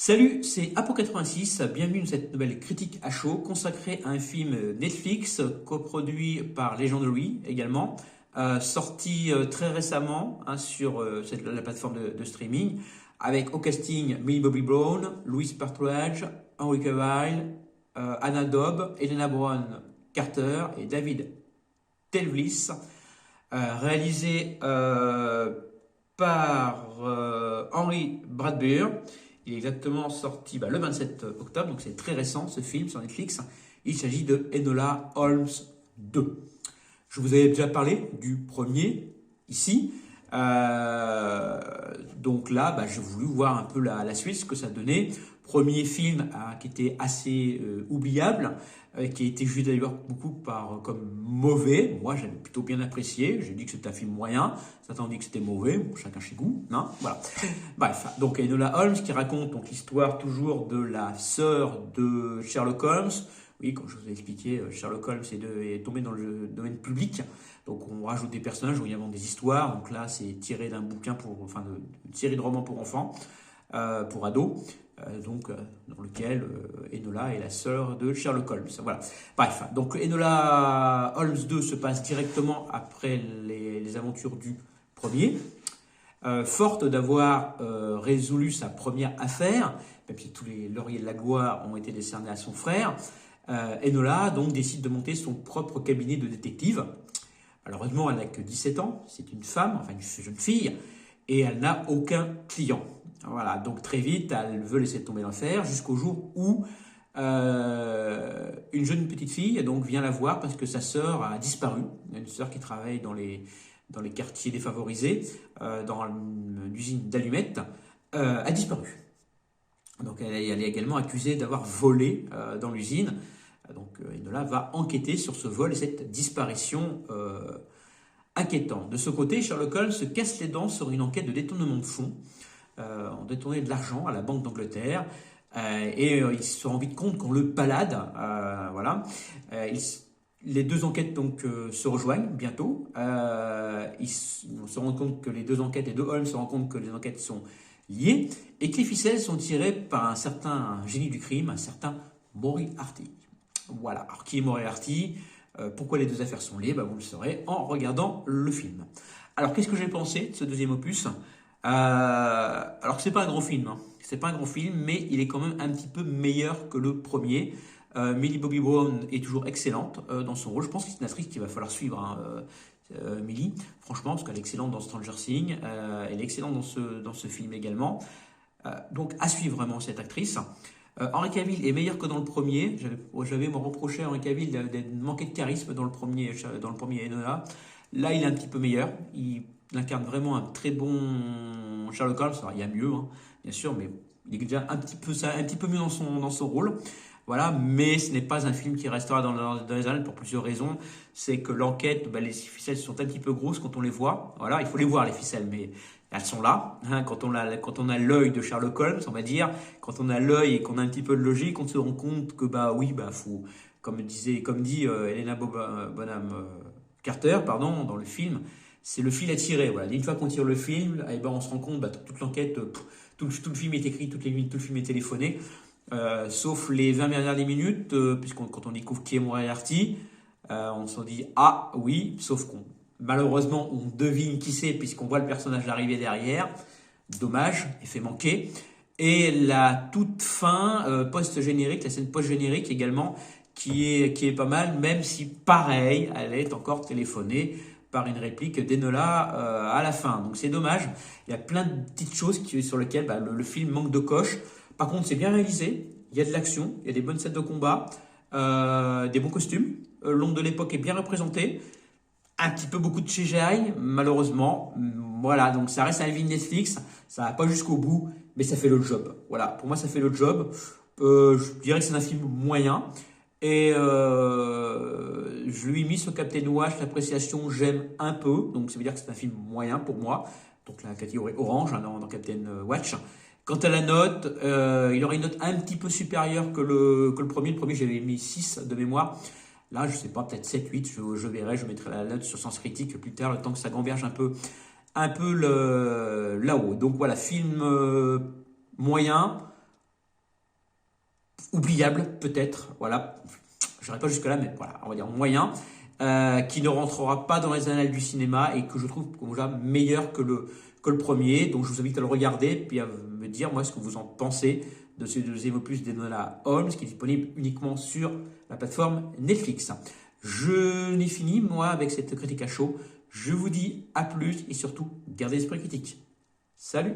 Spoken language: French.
Salut, c'est Apo86, bienvenue dans cette nouvelle critique à chaud consacrée à un film Netflix coproduit par Legendary également, sorti très récemment sur la plateforme de streaming, avec au casting Millie Bobby Brown, Louis Partridge, Henry Cavill, Anna Dobb, Helena Bonham Carter et David Telvlis, réalisé par Henry Bradbury. Il est exactement sorti le 27 octobre, donc c'est très récent ce film sur Netflix. Il s'agit de Enola Holmes 2. Je vous avais déjà parlé du premier ici. Donc là, j'ai voulu voir un peu la suite, ce que ça donnait. Premier film qui était assez oubliable, qui a été jugé d'ailleurs beaucoup comme mauvais. Moi, j'avais plutôt bien apprécié. J'ai dit que c'était un film moyen. Certains ont dit que c'était mauvais. Bon, chacun chez goût. Non, voilà. Bref, donc Enola Holmes qui raconte donc l'histoire toujours de la sœur de Sherlock Holmes. Oui, comme je vous ai expliqué, Sherlock Holmes est tombé dans le domaine public. Donc on rajoute des personnages, on y invente des histoires. Donc là, c'est tiré d'un bouquin d'une série de romans pour enfants, pour ados. Dans lequel Enola est la sœur de Sherlock Holmes. Voilà. Bref, donc Enola Holmes 2 se passe directement après les aventures du premier. Forte d'avoir résolu sa première affaire, même si tous les lauriers de la gloire ont été décernés à son frère, Enola donc décide de monter son propre cabinet de détective. Malheureusement, elle n'a que 17 ans, c'est une femme, enfin une jeune fille, et elle n'a aucun client. Voilà, donc très vite, elle veut laisser tomber l'affaire jusqu'au jour où une jeune petite fille donc vient la voir parce que sa sœur a disparu. Une sœur qui travaille dans les quartiers défavorisés, dans l'usine d'allumettes, a disparu. Donc elle est également accusée d'avoir volé dans l'usine. Donc Enola va enquêter sur ce vol et cette disparition inquiétante. De ce côté, Sherlock Holmes se casse les dents sur une enquête de détournement de fonds. On détournait de l'argent à la Banque d'Angleterre il se rend vite compte qu'on le balade. Voilà. Les deux enquêtes donc se rejoignent bientôt. Ils se rendent compte que les deux Holmes se rendent compte que les enquêtes sont liées et que les ficelles sont tirées par un certain génie du crime, un certain Moriarty. Voilà. Alors qui est Moriarty? Pourquoi les deux affaires sont liées? Vous le saurez en regardant le film. Alors qu'est-ce que j'ai pensé de ce deuxième opus? Alors que c'est pas un grand film, c'est pas un grand film, mais il est quand même un petit peu meilleur que le premier. Millie Bobby Brown est toujours excellente dans son rôle. Je pense que c'est une actrice qu'il va falloir suivre, Millie, franchement, parce qu'elle est excellente dans Stranger Things, elle est excellente dans ce film également. Donc à suivre vraiment cette actrice. Henry Cavill est meilleur que dans le premier. J'avais me reproché à Henry Cavill de manquer de charisme dans le premier Enola. Là, il est un petit peu meilleur. Il incarne vraiment un très bon Sherlock Holmes. Alors, il y a mieux, bien sûr, mais il est déjà un petit peu mieux dans son rôle. Voilà, mais ce n'est pas un film qui restera dans les annales pour plusieurs raisons. C'est que l'enquête, les ficelles sont un petit peu grosses quand on les voit. Voilà, il faut les voir les ficelles, mais elles sont là. Quand on a l'œil de Sherlock Holmes, on va dire, quand on a l'œil et qu'on a un petit peu de logique, on se rend compte que faut, comme dit Helena Bonham Carter, pardon, dans le film, c'est le fil à tirer. Voilà. Une fois qu'on tire le film, on se rend compte toute l'enquête, tout le film est écrit, tout le film est téléphoné. Sauf les 20 dernières minutes, quand on découvre qui est Moriarty, on se dit ah oui, sauf qu'on malheureusement on devine qui c'est puisqu'on voit le personnage arriver derrière. Dommage, effet manqué. Et la toute fin post-générique, la scène post-générique également, qui est pas mal, même si pareil, elle est encore téléphonée par une réplique d'Enola à la fin. Donc c'est dommage. Il y a plein de petites choses sur lesquelles le film manque de coche. Par contre, c'est bien réalisé, il y a de l'action, il y a des bonnes scènes de combat, des bons costumes. L'ombre de l'époque est bien représenté. Un petit peu beaucoup de CGI, malheureusement. Voilà, donc ça reste un film Netflix. Ça va pas jusqu'au bout, mais ça fait le job. Voilà, pour moi, ça fait le job. Je dirais que c'est un film moyen. Et je lui ai mis sur Captain Watch l'appréciation j'aime un peu. Donc ça veut dire que c'est un film moyen pour moi. Donc la catégorie orange dans Captain Watch. Quant à la note, il aurait une note un petit peu supérieure que le premier. Le premier, j'avais mis 6 de mémoire. Là, je sais pas, peut-être 7, 8, je verrai, je mettrai la note sur Sens Critique plus tard, le temps que ça gamberge un peu là-haut. Donc voilà, film moyen, oubliable peut-être, voilà, je n'irai pas jusque là, mais voilà, on va dire moyen, qui ne rentrera pas dans les annales du cinéma et que je trouve déjà meilleur que le premier. Donc je vous invite à le regarder puis à me dire moi ce que vous en pensez de ce deuxième opus d'Enola Holmes qui est disponible uniquement sur la plateforme Netflix. Je n'ai fini moi avec cette critique à chaud. Je vous dis à plus et surtout gardez l'esprit critique. Salut!